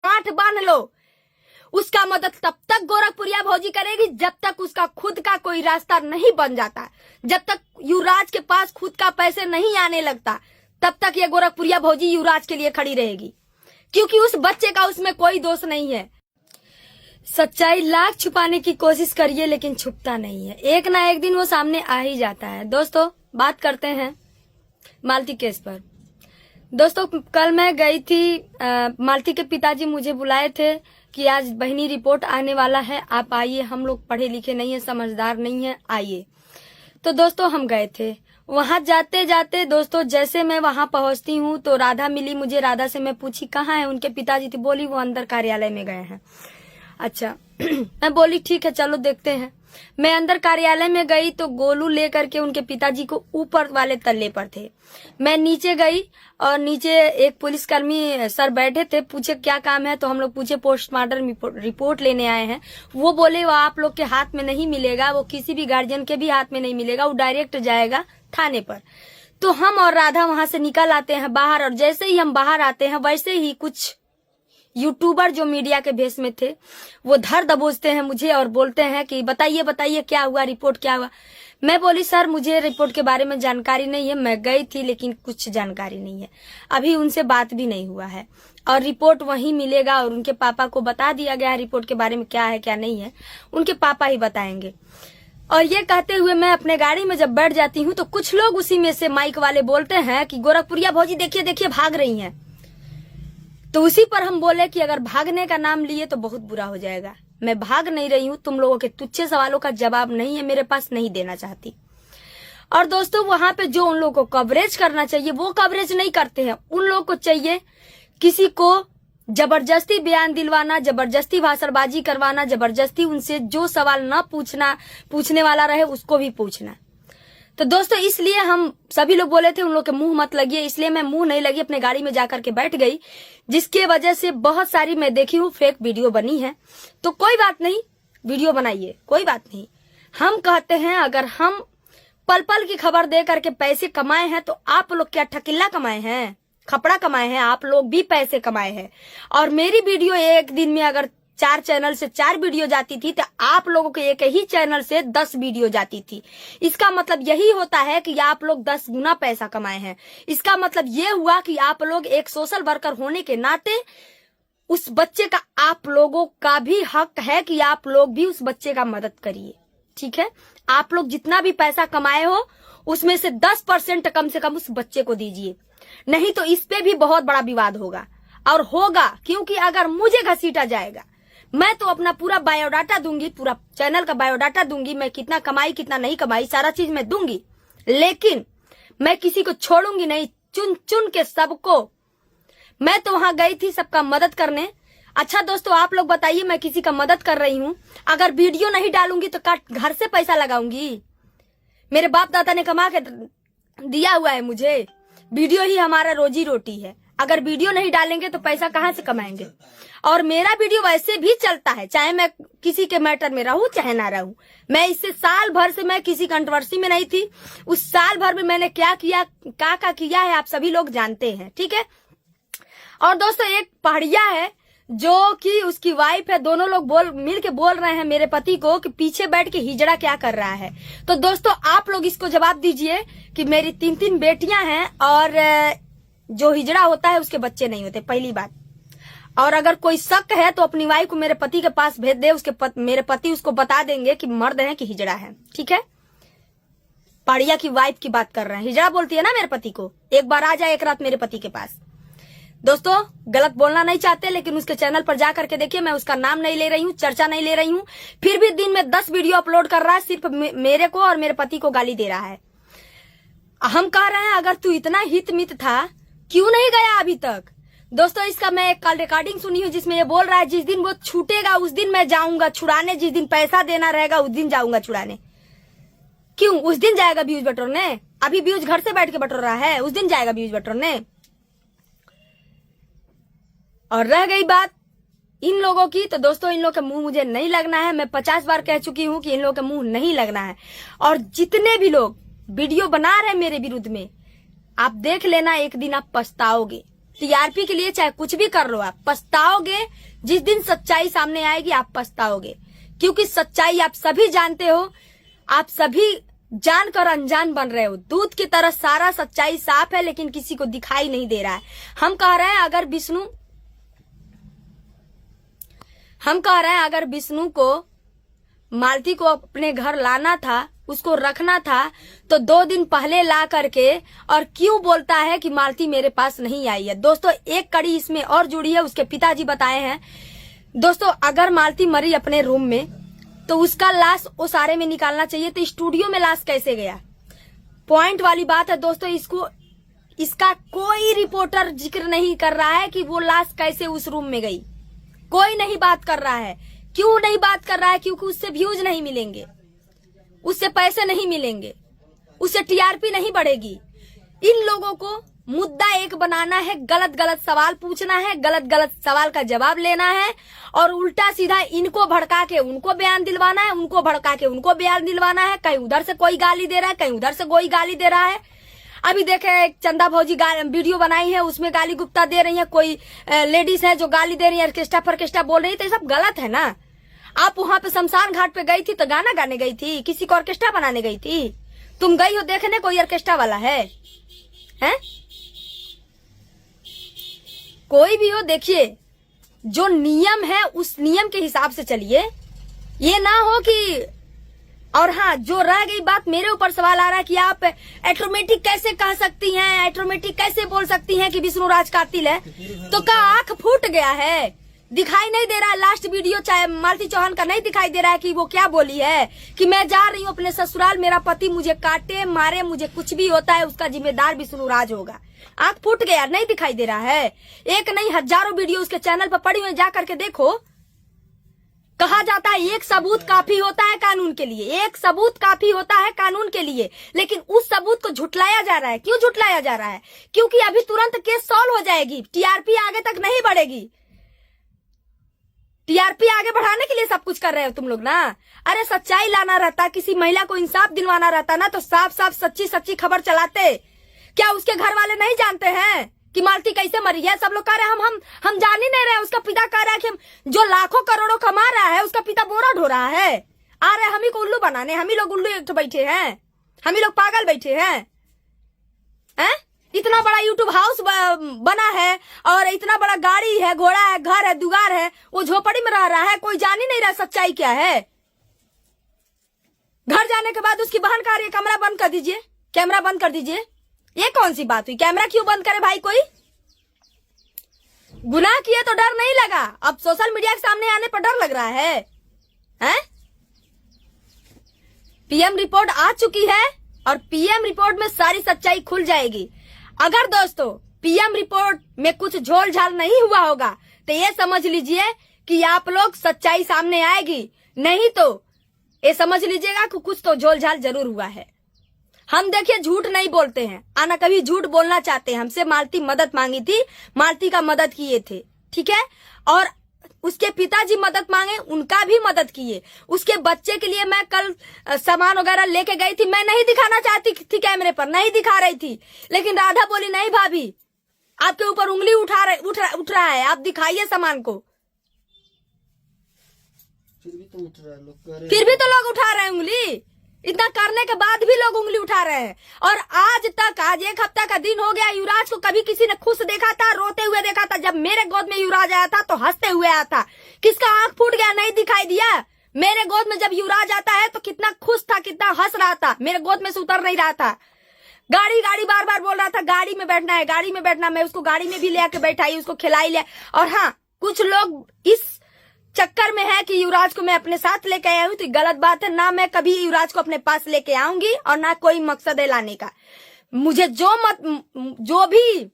गांठ बांध लो। उसका मदद तब तक गोरखपुरिया भौजी करेगी जब तक उसका खुद का कोई रास्ता नहीं बन जाता, जब तक युवराज के पास खुद का पैसे नहीं आने लगता, तब तक ये गोरखपुरिया भौजी युवराज के लिए खड़ी रहेगी, क्योंकि उस बच्चे का उसमें कोई दोष नहीं है। सच्चाई लाख छुपाने की कोशिश करिए लेकिन छुपता नहीं है, एक ना एक दिन वो सामने आ ही जाता है। दोस्तों बात करते हैं मालती केस पर। दोस्तों कल मैं गई थी, मालती के पिताजी मुझे बुलाए थे कि आज बहनी रिपोर्ट आने वाला है, आप आइए, हम लोग पढ़े लिखे नहीं है, समझदार नहीं है, आइए। तो दोस्तों हम गए थे। वहां जाते जाते दोस्तों जैसे मैं वहां पहुंचती हूँ तो राधा मिली मुझे। राधा से मैं पूछी कहाँ है उनके पिताजी, थी बोली वो अंदर कार्यालय में गए हैं। अच्छा मैं बोली ठीक है चलो देखते हैं। मैं अंदर कार्यालय में गई तो गोलू लेकर के उनके पिताजी को ऊपर वाले तल्ले पर थे। मैं नीचे गई और नीचे एक पुलिसकर्मी सर बैठे थे, पूछे क्या काम है, तो हम लोग पूछे पोस्टमार्टम रिपोर्ट लेने आए हैं। वो बोले वो आप लोग के हाथ में नहीं मिलेगा, वो किसी भी गार्जियन के भी हाथ में नहीं मिलेगा, वो डायरेक्ट जाएगा थाने पर। तो हम और राधा वहां से निकल आते हैं बाहर, और जैसे ही हम बाहर आते हैं वैसे ही कुछ यूट्यूबर जो मीडिया के भेष में थे वो धर दबोचते हैं मुझे और बोलते हैं कि बताइए बताइए क्या हुआ, रिपोर्ट क्या हुआ। मैं बोली सर मुझे रिपोर्ट के बारे में जानकारी नहीं है, मैं गई थी लेकिन कुछ जानकारी नहीं है, अभी उनसे बात भी नहीं हुआ है, और रिपोर्ट वहीं मिलेगा और उनके पापा को बता दिया गया है रिपोर्ट के बारे में क्या है क्या नहीं है, उनके पापा ही बताएंगे। और ये कहते हुए मैं अपने गाड़ी में जब बैठ जाती हूँ तो कुछ लोग उसी में से माइक वाले बोलते हैं कि गोरखपुरिया भौजी देखिए देखिए भाग रही हैं। तो उसी पर हम बोले कि अगर भागने का नाम लिए तो बहुत बुरा हो जाएगा, मैं भाग नहीं रही हूँ, तुम लोगों के तुच्छे सवालों का जवाब नहीं है मेरे पास, नहीं देना चाहती। और दोस्तों वहां पे जो उन लोगों को कवरेज करना चाहिए वो कवरेज नहीं करते हैं। उन लोगों को चाहिए किसी को जबरदस्ती बयान दिलवाना, जबरदस्ती भाषणबाजी करवाना, जबरदस्ती उनसे जो सवाल न पूछने वाला रहे उसको भी पूछना। तो दोस्तों इसलिए हम सभी लोग बोले थे उन लोग के मुंह मत लगिए, इसलिए मैं मुंह नहीं लगी, अपने गाड़ी में जाकर के बैठ गई, जिसके वजह से बहुत सारी मैं देखी हूँ फेक वीडियो बनी है। तो कोई बात नहीं, वीडियो बनाइए, कोई बात नहीं। हम कहते हैं अगर हम पल पल की खबर दे करके पैसे कमाए हैं तो आप लोग क्या ठकिल्ला कमाए हैं, खपड़ा कमाए हैं, आप लोग भी पैसे कमाए हैं। और मेरी वीडियो एक दिन में अगर 4 चैनल से 4 वीडियो जाती थी तो आप लोगों के एक ही चैनल से 10 वीडियो जाती थी। इसका मतलब यही होता है कि आप लोग 10 गुना पैसा कमाए हैं। इसका मतलब ये हुआ कि आप लोग एक सोशल वर्कर होने के नाते उस बच्चे का, आप लोगों का भी हक है कि आप लोग भी उस बच्चे का मदद करिए, ठीक है। आप लोग जितना भी पैसा कमाए हो उसमें से 10% कम से कम उस बच्चे को दीजिए, नहीं तो इस पे भी बहुत बड़ा विवाद होगा। और होगा क्योंकि अगर मुझे घसीटा जाएगा, मैं तो अपना पूरा बायोडाटा दूंगी, पूरा चैनल का बायोडाटा दूंगी, मैं कितना कमाई कितना नहीं कमाई सारा चीज मैं दूंगी, लेकिन मैं किसी को छोड़ूंगी नहीं, चुन चुन के सबको। मैं तो वहां गई थी सबका मदद करने। अच्छा दोस्तों आप लोग बताइए, मैं किसी का मदद कर रही हूँ, अगर वीडियो नहीं डालूंगी तो घर से पैसा लगाऊंगी? मेरे बाप दादा ने कमा के दिया हुआ है मुझे, वीडियो ही हमारा रोजी रोटी है। अगर वीडियो नहीं डालेंगे तो पैसा कहाँ से कमाएंगे? और मेरा वीडियो वैसे भी चलता है, चाहे मैं किसी के मैटर में रहूं चाहे ना रहूं। मैं इससे साल भर से मैं किसी कंट्रोवर्सी में नहीं थी, उस साल भर में मैंने क्या किया क्या किया है आप सभी लोग जानते हैं, ठीक है। और दोस्तों एक पहाड़िया है जो कि उसकी वाइफ है, दोनों लोग मिल के बोल रहे हैं मेरे पति को कि पीछे बैठ के हिजड़ा क्या कर रहा है। तो दोस्तों आप लोग इसको जवाब दीजिए कि मेरी 3 बेटियां हैं और जो हिजड़ा होता है उसके बच्चे नहीं होते, पहली बात। और अगर कोई शक है तो अपनी वाइफ को मेरे पति के पास भेज दे, मेरे पति उसको बता देंगे कि मर्द है कि हिजड़ा है, ठीक है। पाड़िया की वाइफ की बात कर रहे हैं, हिजड़ा बोलती है ना मेरे पति को। एक बार आ जाए एक रात मेरे पति के पास। दोस्तों गलत बोलना नहीं चाहते, लेकिन उसके चैनल पर जा करके देखिए, मैं उसका नाम नहीं ले रही हूँ, चर्चा नहीं ले रही हूँ, फिर भी दिन में 10 वीडियो अपलोड कर रहा है, सिर्फ मेरे को और मेरे पति को गाली दे रहा है। हम कह रहे हैं अगर तू इतना हित मित था क्यों नहीं गया अभी तक? दोस्तों इसका मैं एक कल रिकॉर्डिंग सुनी हूँ जिसमें ये बोल रहा है जिस दिन वो छूटेगा उस दिन मैं जाऊंगा छुड़ाने, जिस दिन पैसा देना रहेगा उस दिन जाऊंगा छुड़ाने। क्यों उस दिन जाएगा व्यूज बटोरने? अभी व्यूज घर से बैठ के बटोर रहा है, उस दिन जाएगा व्यूज बटोरने। और रह गई बात इन लोगों की, तो दोस्तों इन लोगों के मुंह मुझे नहीं लगना है। मैं 50 बार कह चुकी हूँ कि इन लोगों के मुंह नहीं लगना है। और जितने भी लोग वीडियो बना रहे हैं मेरे विरुद्ध में, आप देख लेना एक दिन आप पछताओगे, टीआरपी के लिए चाहे कुछ भी कर लो, आप पछताओगे। जिस दिन सच्चाई सामने आएगी आप पछताओगे, क्योंकि सच्चाई आप सभी जानते हो, आप सभी जानकर अनजान बन रहे हो। दूध की तरह सारा सच्चाई साफ है, लेकिन किसी को दिखाई नहीं दे रहा है। हम कह रहे हैं अगर विष्णु को मालती को अपने घर लाना था, उसको रखना था, तो 2 दिन पहले ला करके और क्यों बोलता है कि मालती मेरे पास नहीं आई है। दोस्तों एक कड़ी इसमें और जुड़ी है, उसके पिताजी बताए हैं। दोस्तों अगर मालती मरी अपने रूम में तो उसका लाश ओसारे में निकालना चाहिए, तो स्टूडियो में लाश कैसे गया? पॉइंट वाली बात है दोस्तों। इसका कोई रिपोर्टर जिक्र नहीं कर रहा है कि वो लाश कैसे उस रूम में गई। कोई नहीं बात कर रहा है। क्यों नहीं बात कर रहा है? क्योंकि उससे व्यूज नहीं मिलेंगे, उससे पैसे नहीं मिलेंगे, उससे टीआरपी नहीं बढ़ेगी। इन लोगों को मुद्दा एक बनाना है, गलत गलत सवाल पूछना है, गलत गलत सवाल का जवाब लेना है, और उल्टा सीधा इनको भड़का के उनको बयान दिलवाना है, उनको भड़का के उनको बयान दिलवाना है। कहीं उधर से कोई गाली दे रहा है, कहीं उधर से कोई गाली दे रहा है। अभी देखे एक चंदा भौजी वीडियो बनाई है, उसमें गाली गुप्ता दे रही है। कोई लेडीज है जो गाली दे रही है, ऑर्केस्ट्रा फॉर्केस्ट्रा बोल रही है। तो ये सब गलत है ना। आप वहां पे शमशान घाट पे गई थी तो गाना गाने गई थी, किसी को ऑर्केस्ट्रा बनाने गई थी? तुम गई हो देखने कोई ऑर्केस्ट्रा वाला है? कोई भी हो, देखिए जो नियम है उस नियम के हिसाब से चलिए। ये ना हो कि, और हाँ, जो रह गई बात, मेरे ऊपर सवाल आ रहा है कि आप ऑटोमेटिक कैसे कह सकती हैं, ऑटोमेटिक कैसे बोल सकती हैं कि विष्णु राज कातिल है? तो क्या आंख फूट गया है? दिखाई नहीं दे रहा है? लास्ट वीडियो चाहे मालती चौहान का नहीं दिखाई दे रहा है कि वो क्या बोली है कि मैं जा रही हूँ अपने ससुराल, मेरा पति मुझे काटे मारे, मुझे कुछ भी होता है उसका जिम्मेदार विष्णु राज होगा। आंख फूट गया, नहीं दिखाई दे रहा है? एक नहीं हजारों वीडियो उसके चैनल पर पड़ी हुई, जा करके देखो। कहा जाता है एक सबूत काफी होता है कानून के लिए, एक सबूत काफी होता है कानून के लिए, लेकिन उस सबूत को झुटलाया जा रहा है। क्यों झुटलाया जा रहा है? क्योंकि अभी तुरंत केस सॉल्व हो जाएगी, टीआरपी आगे तक नहीं बढ़ेगी। टीआरपी आगे बढ़ाने के लिए सब कुछ कर रहे हो तुम लोग ना। अरे सच्चाई लाना रहता, किसी महिला को इंसाफ दिलवाना रहता ना, तो साफ साफ सच्ची सच्ची खबर चलाते। क्या उसके घर वाले नहीं जानते हैं कि मालती कैसे मरी है? सब लोग कह रहे हैं हम जान ही नहीं रहे। उसका पिता कह रहा है कि हम जो लाखों करोड़ों कमा रहा है उसका पिता बोरा ढो रहा है। आ रहे हम ही को उल्लू बनाने, हम ही लोग उल्लू एक बैठे हैं, हम ही लोग पागल बैठे हैं। इतना बड़ा यूट्यूब हाउस बना है और इतना बड़ा गाड़ी है, घोड़ा है, घर है, दुगार है, वो झोपड़ी में रह रहा है। कोई जान ही नहीं रहा सच्चाई क्या है। घर जाने के बाद उसकी बहन कह रही है कैमरा बंद कर दीजिए, कैमरा बंद कर दीजिए। ये कौन सी बात हुई? कैमरा क्यों बंद करे भाई? कोई गुनाह किए तो डर नहीं लगा, अब सोशल मीडिया के सामने आने पर डर लग रहा है? पीएम रिपोर्ट आ चुकी है और पीएम रिपोर्ट में सारी सच्चाई खुल जाएगी। अगर दोस्तों पीएम रिपोर्ट में कुछ झोल झाल नहीं हुआ होगा तो ये समझ लीजिए कि आप लोग सच्चाई सामने आएगी, नहीं तो ये समझ लीजिएगा कि कुछ तो झोल झाल जरूर हुआ है। हम देखिए झूठ नहीं बोलते हैं, आना कभी झूठ बोलना चाहते हैं। हमसे मालती मदद मांगी थी, मालती का मदद किए थे, ठीक है, और उसके पिताजी मदद मांगे, उनका भी मदद किए। उसके बच्चे के लिए मैं कल सामान वगैरह लेके गई थी, मैं नहीं दिखाना चाहती थी कैमरे पर, नहीं दिखा रही थी, लेकिन राधा बोली नहीं भाभी आपके ऊपर उंगली उठ रहा है, आप दिखाइए सामान को। फिर भी तो लोग उठा रहे हैं उंगली। इतना करने के बाद भी लोग उंगली उठा रहे हैं। और आज 1 हफ्ता का दिन हो गया, युवराज को कभी किसी ने खुश देखा था, रोते हुए देखा था? जब मेरे गोद में युवराज आया था तो हंसते हुए आया था। किसका आंख फूट गया, नहीं दिखाई दिया? मेरे गोद में जब युवराज आता है तो कितना खुश था, कितना हंस रहा था, मेरे गोद में से उतर नहीं रहा था। गाड़ी गाड़ी बार बार बोल रहा था गाड़ी में बैठना है, गाड़ी में बैठना। मैं उसको गाड़ी में भी ले आके बैठाई, उसको खिलाई ले। और हाँ, कुछ लोग इस चक्कर में है कि युवराज को मैं अपने साथ लेके आया हूँ, तो गलत बात है ना। मैं कभी युवराज को अपने पास लेके आऊंगी और ना कोई मकसद है लाने का। मुझे जो भी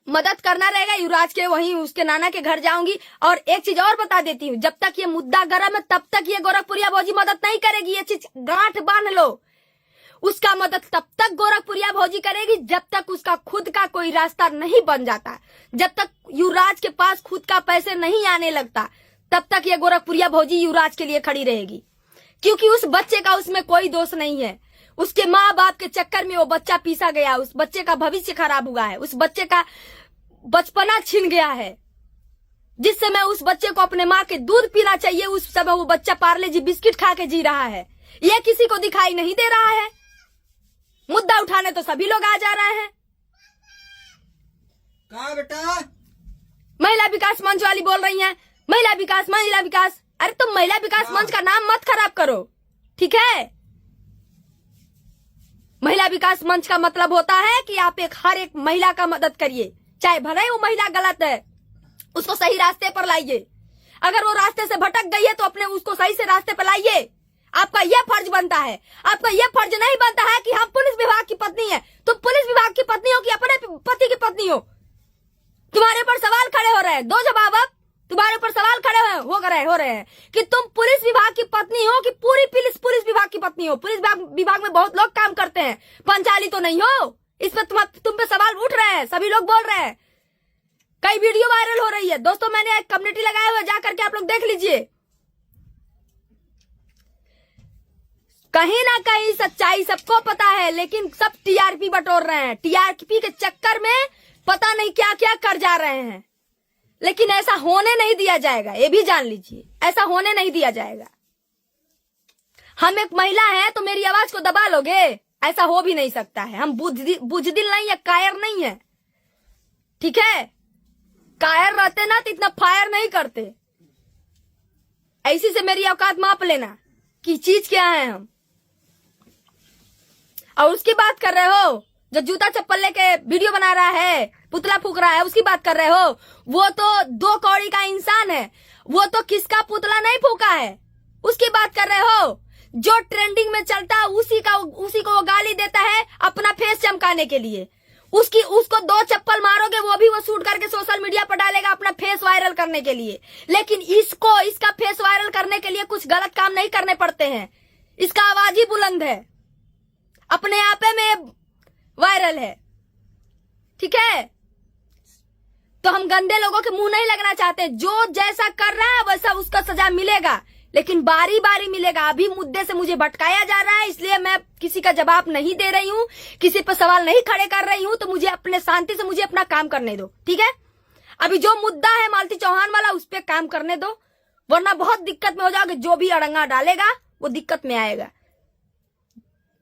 मदद करना रहेगा युवराज के, वहीं उसके नाना के घर जाऊंगी। और एक चीज और बता देती हूँ, जब तक ये मुद्दा गर्म है तब तक ये गोरखपुरिया भौजी मदद नहीं करेगी। ये चीज गांठ बांध लो। उसका मदद तब तक गोरखपुरिया भौजी करेगी जब तक उसका खुद का कोई रास्ता नहीं बन जाता, जब तक युवराज के पास खुद का पैसे नहीं आने लगता, तब तक ये गोरखपुरिया भौजी युवराज के लिए खड़ी रहेगी। क्योंकि उस बच्चे का उसमें कोई दोष नहीं है। उसके माँ बाप के चक्कर में वो बच्चा पीसा गया, उस बच्चे का भविष्य खराब हुआ है, उस बच्चे का बचपना छीन गया है, जिस समय उस बच्चे को अपने माँ के दूध पीना चाहिए उस समय वो बच्चा पार्ले जी बिस्किट खा के जी रहा है। ये किसी को दिखाई नहीं दे रहा है। मुद्दा उठाने तो सभी लोग आ जा रहे हैं। कहा बेटा? महिला विकास मंच वाली बोल रही हैं, महिला विकास महिला विकास। अरे तुम महिला विकास मंच का नाम मत खराब करो, ठीक है? महिला विकास मंच का मतलब होता है कि आप हर एक महिला का मदद करिए, चाहे भले वो महिला गलत है, उसको सही रास्ते पर लाइए। अगर वो रास्ते से भटक गई है तो अपने उसको सही से रास्ते पर लाइए। आपका यह फर्ज बनता है। आपका यह फर्ज नहीं बनता है कि हम पुलिस विभाग की पत्नी है, तुम पुलिस विभाग की पत्नी हो कि अपने पति की पत्नी हो। तुम्हारे ऊपर सवाल खड़े हो रहे हैं, दो जवाब अब तुम्हारे ऊपर सवाल खड़े हो रहे हैं कि तुम पुलिस विभाग की पत्नी हो कि पूरी पुलिस विभाग की पत्नी हो। पुलिस विभाग में बहुत लोग काम करते हैं, पंचाली तो नहीं हो। इस पर तुम पे सवाल उठ रहे हैं, सभी लोग बोल रहे हैं, कई वीडियो वायरल हो रही है। दोस्तों मैंने एक कम्युनिटी लगाया हुआ, जाकर के आप लोग देख लीजिए। कहीं ना कहीं सच्चाई सबको पता है, लेकिन सब टीआरपी बटोर रहे हैं। टीआरपी के चक्कर में पता नहीं क्या क्या कर जा रहे हैं, लेकिन ऐसा होने नहीं दिया जाएगा। ये भी जान लीजिए, ऐसा होने नहीं दिया जाएगा। हम एक महिला है तो मेरी आवाज को दबा लोगे, ऐसा हो भी नहीं सकता है। हम बुजदिल नहीं है, कायर नहीं है, ठीक है? कायर रहते ना तो इतना फायर नहीं करते। ऐसी से मेरी औकात माप लेना कि चीज क्या है हम। और उसकी बात कर रहे हो जो जूता चप्पल लेके वीडियो बना रहा है, पुतला फूक रहा है, उसकी बात कर रहे हो। वो तो 2 कौड़ी का इंसान है, वो तो किसका पुतला नहीं फूका है, उसकी बात कर रहे हो। जो ट्रेंडिंग में चलता है उसी को वो गाली देता है अपना फेस चमकाने के लिए। उसको 2 चप्पल मारोगे वो भी वो शूट करके सोशल मीडिया पर डालेगा अपना फेस वायरल करने के लिए। लेकिन इसका फेस वायरल करने के लिए कुछ गलत काम नहीं करने पड़ते हैं। इसका आवाज ही बुलंद है, अपने आप में वायरल है, ठीक है? तो हम गंदे लोगों के मुंह नहीं लगना चाहते। जो जैसा कर रहा है वैसा उसका सजा मिलेगा, लेकिन बारी बारी मिलेगा। अभी मुद्दे से मुझे भटकाया जा रहा है, इसलिए मैं किसी का जवाब नहीं दे रही हूँ, किसी पर सवाल नहीं खड़े कर रही हूँ। तो मुझे अपने शांति से मुझे अपना काम करने दो, ठीक है? अभी जो मुद्दा है मालती चौहान वाला, उस पर काम करने दो, वरना बहुत दिक्कत में हो जाओगे। जो भी अड़ंगा डालेगा वो दिक्कत में आएगा,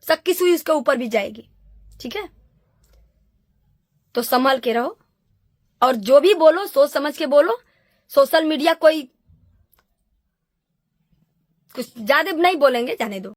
सक्की सुई उसके ऊपर भी जाएगी, ठीक है? तो संभल के रहो और जो भी बोलो सोच समझ के बोलो। सोशल मीडिया कोई कुछ ज्यादा नहीं बोलेंगे, जाने दो।